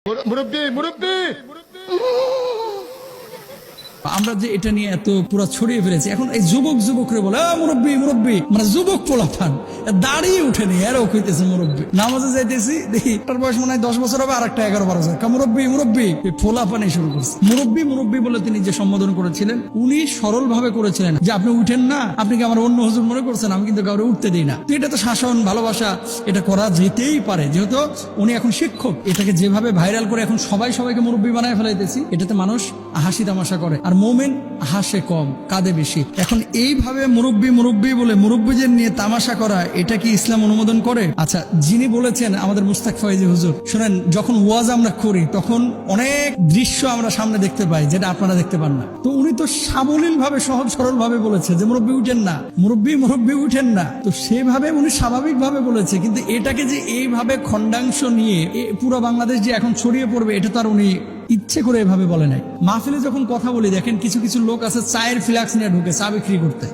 মুরব্বি মুরব্বি আমরা যে এটা নিয়ে এত পুরো ছড়িয়ে ফেলেছি, এখন এই যুবক যুবকরে বলে মুরব্বি মুরব্বি, মানে যুবক পোলাপান দাঁড়িয়ে উঠেনি, এরও কইতেছে মুরব্বি। নামাজে যাইতেছি দেখি তার বয়স মনে হয় 10 বছর হবে, আর একটা 11-12 বছর, মুরব্বি মুরব্বি পোলাপানি শুরু করছে। মুরব্বি মুরব্বি বলে তিনি যে সম্বোধন করেছিলেন, উনি সরল ভাবে করেছিলেন যে আপনি উঠেন না, আপনি কি আমার অন্য হুজুর মনে করছেন, আমি কিন্তু কাউরে উঠতে দিই না। তো এটা তো শাসন, ভালোবাসা, এটা করা যেতেই পারে, যেহেতু উনি এখন শিক্ষক। এটাকে যেভাবে ভাইরাল করে এখন সবাইকে মুরব্বি বানায় ফেলাইতেছি, এটাতে মানুষ হাসি তামাশা করে, আর মোমেন হাসে কম কাঁদে বেশি। এখন এইভাবে মুরব্বি মুরব্বি বলে মুরব্বিদের নিয়ে তামাশা করা, এটা কি ইসলাম অনুমোদন করে? আচ্ছা, যিনি বলেছেন আমাদের মুস্তাক ফয়েজি হুজুর, শুনেন, যখন ওয়াজ আমরা করি তখন অনেক দৃশ্য আমরা সামনে দেখতে পাই যেটা আপনারা দেখতে পান না। তো উনি তো সাবলীল ভাবে সহজ সরল ভাবে বলেছে যে মুরব্বি উঠেন না, মুরব্বি মুরব্বি উঠেন না। তো সেভাবে উনি স্বাভাবিক ভাবে বলেছে, কিন্তু এটাকে যে এইভাবে খণ্ডাংশ নিয়ে পুরো বাংলাদেশ যে এখন ছড়িয়ে পড়বে, এটা তো আর উনি ইচ্ছে করে এভাবে বলে নাই। মাহফিলে যখন কথা বলি দেখেন কিছু কিছু লোক আছে চায়ের ফ্লাক্স নিয়ে ঢুকে চা বিক্রি করতে।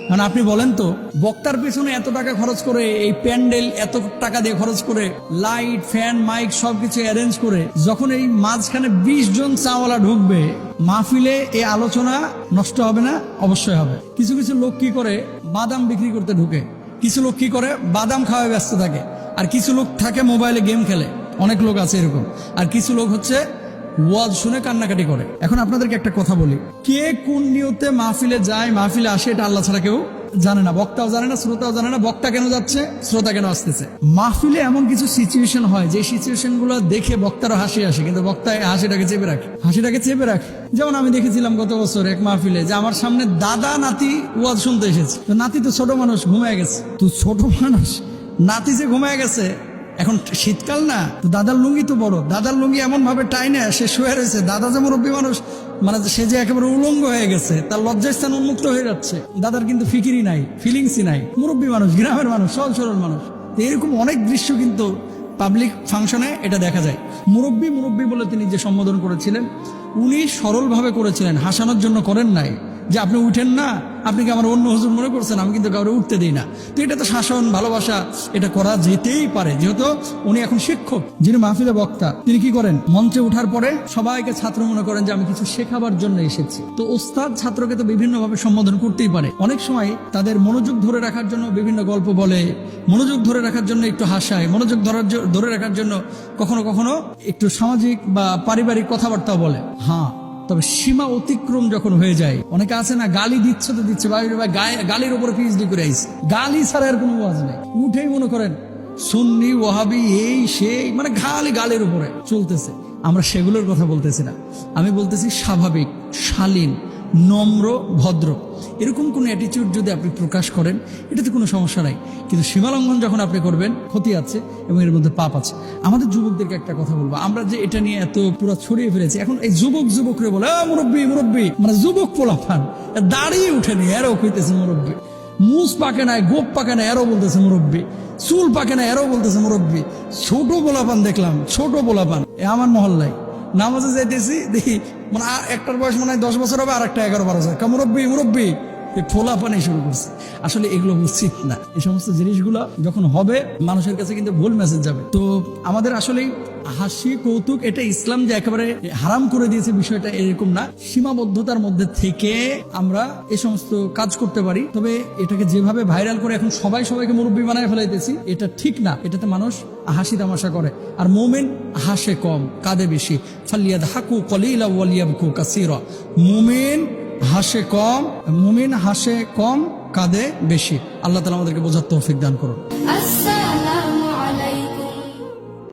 কারণ আপনি বলেন তো, বক্তার পেছনে এত টাকা খরচ করে, এই প্যান্ডেল এত টাকা দিয়ে খরচ করে, লাইট ফ্যান মাইক সবকিছু অ্যারেঞ্জ করে, যখন এই মাঝখানে 20 জন চাওয়ালা ঢুকবে মাহফিলে, এই আলোচনা নষ্ট হবে না? অবশ্যই হবে। কিছু কিছু লোক কি করে, বাদাম বিক্রি করতে ঢুকে, কিছু লোক কি করে বাদাম খাওয়ায় ব্যস্ত থাকে, আর কিছু লোক থাকে মোবাইলে গেম খেলে, অনেক লোক আছে এরকম, আর কিছু লোক হচ্ছে ওয়াজ শুনে কান্নাকাটি করে। এখন আপনাদেরকে একটা কথা বলি, কে কোন নিয়তে মাহফিলে যায়, মাহফিলে আসে, এটা আল্লাহ ছাড়া কেউ জানে না, বক্তাও জানে না, শ্রোতাও জানে না। বক্তা কেন যাচ্ছে, শ্রোতা কেন আসতেছে। মাহফিলে এমন কিছু সিচুয়েশন হয় যে সিচুয়েশন গুলো দেখে বক্তারও হাসি আসে, কিন্তু বক্তা হাসিটাকে চেপে রাখে। যেমন আমি দেখেছিলাম গত বছর এক মাহফিলে, যে আমার সামনে দাদা নাতি ওয়াজ শুনতে এসেছে। তো নাতি তো ছোট মানুষ, ঘুমায় গেছে। তো ছোট মানুষ নাতি যে ঘুমায় গেছে, এখন শীতকাল না, তো দাদার লুঙ্গি তো বড়, দাদার লুঙ্গি এমন ভাবে টাইনে সে শুয়ে রয়েছে। দাদা যে মুরব্বী মানুষ, মানে সে যে একেবারে উলঙ্গ হয়ে গেছে, তার লজ্জাস্থান উন্মুক্ত হয়ে যাচ্ছে। দাদার কিন্তু ফিকিরই নাই, ফিলিংসই নাই। মুরব্বী মানুষ, গ্রামের মানুষ, সহজ সরল মানুষ। এরকম অনেক দৃশ্য কিন্তু পাবলিক ফাংশনে এটা দেখা যায়। মুরব্বী মুরব্বী বলে তিনি যে সম্বোধন করেছিলেন, উনি সরল ভাবে করেছিলেন, হাসানোর জন্য করেন নাই যে আপনি উঠেন না, আপনি কি আমার অন্য হুজুর মনে করছেন, আমি কিন্তু কাউরে উঠতে দিই না। তো এটা তো শাসন, ভালোবাসা, এটা করা যেতেই পারে, যেহেতু উনি এখন শিক্ষক। যিনি মাহফিলে বক্তা, তিনি কি করেন, মঞ্চে ওঠার পরে সবাইকে ছাত্র মনে করেন যে আমি কিছু শেখাবার জন্য এসেছি। তো ওস্তাদ ছাত্রকে তো বিভিন্নভাবে সম্বোধন করতেই পারে। অনেক সময় তাদের মনোযোগ ধরে রাখার জন্য বিভিন্ন গল্প বলে, মনোযোগ ধরে রাখার জন্য একটু হাসায়, মনোযোগ ধরে রাখার জন্য কখনো কখনো একটু সামাজিক বা পারিবারিক কথাবার্তাও বলে। হ্যাঁ, তবে সীমা অতিক্রম যখন হয়ে যায়, অনেকে আছে না, গালি দিচ্ছে তো দিচ্ছে, ভাই গালির উপরে পিএইচডি করে আইছে, গালি ছাড়া আর কোনো ওয়াজ নেই। উঠেই মনে করেন সুন্নি ওয়াহাবি এই সেই, মানে গালির উপরে চলতেছে। আমরা সেগুলোর কথা বলতেছি না, আমি বলতেছি স্বাভাবিক, শালীন, নম্র, ভদ্র, এরকম কোন অ্যাটিটিউড যদি আপনি প্রকাশ করেন, এটাতে কোনো সমস্যা নাই। কিন্তু সীমালঙ্ঘন যখন আপনি করবেন, ক্ষতি আছে এবং এর মধ্যে পাপ আছে। আমাদের যুবকদেরকে একটা কথা বলবো, আমরা যে এটা নিয়ে এত পুরো ছড়িয়ে ফেলেছি, এখন এই যুবক যুবকরে বলে মুরব্বি মুরব্বি, মানে যুবক পোলাপান দাঁড়িয়ে উঠেনি, এরও কইতেছে মুরব্বি। মুস পাকে নাই, গোপ পাকে না, এরও বলতেছে মুরব্বি। চুল পাকে না, এরও বলতেছে মুরব্বি। ছোট পোলাপান দেখলাম, ছোট পোলাপান আমার মহল্লায় নামাজে যাইতেছি দেখি, মানে একটার বয়স মনে হয় 10 বছর হবে, আর একটা 11-12 বছর, মুরব্বি মুরব্বি ফোলাপানি শুরু করছে। আসলে এগুলো উচিত না। এই সমস্ত জিনিসগুলো যখন হবে, মানুষের কাছে কিন্তু ভুল মেসেজ যাবে। তো আমাদের আসলে হাসি কৌতুক, এটা ইসলাম যে একেবারে হারাম করে দিয়েছে বিষয়টা এরকম না। সীমাবদ্ধতার মধ্যে থেকে আমরা এই সমস্ত কাজ করতে পারি। তবে এটাকে যেভাবে ভাইরাল করে এখন সবাইকে মুরব্বী বানায় ফেলাইতেছি, এটা ঠিক না। এটাতে মানুষ হাসি তামাশা করে, আর মোমেন হাসে কম কাঁদে বেশি। ফালিয়াদহাকু কলিলা ওয়ালিয়াবকু কাসীরা। মুমিন হাসে কম, কাঁদে বেশি। আল্লাহ তাআলা আমাদেরকে বোঝার তৌফিক দান করুন।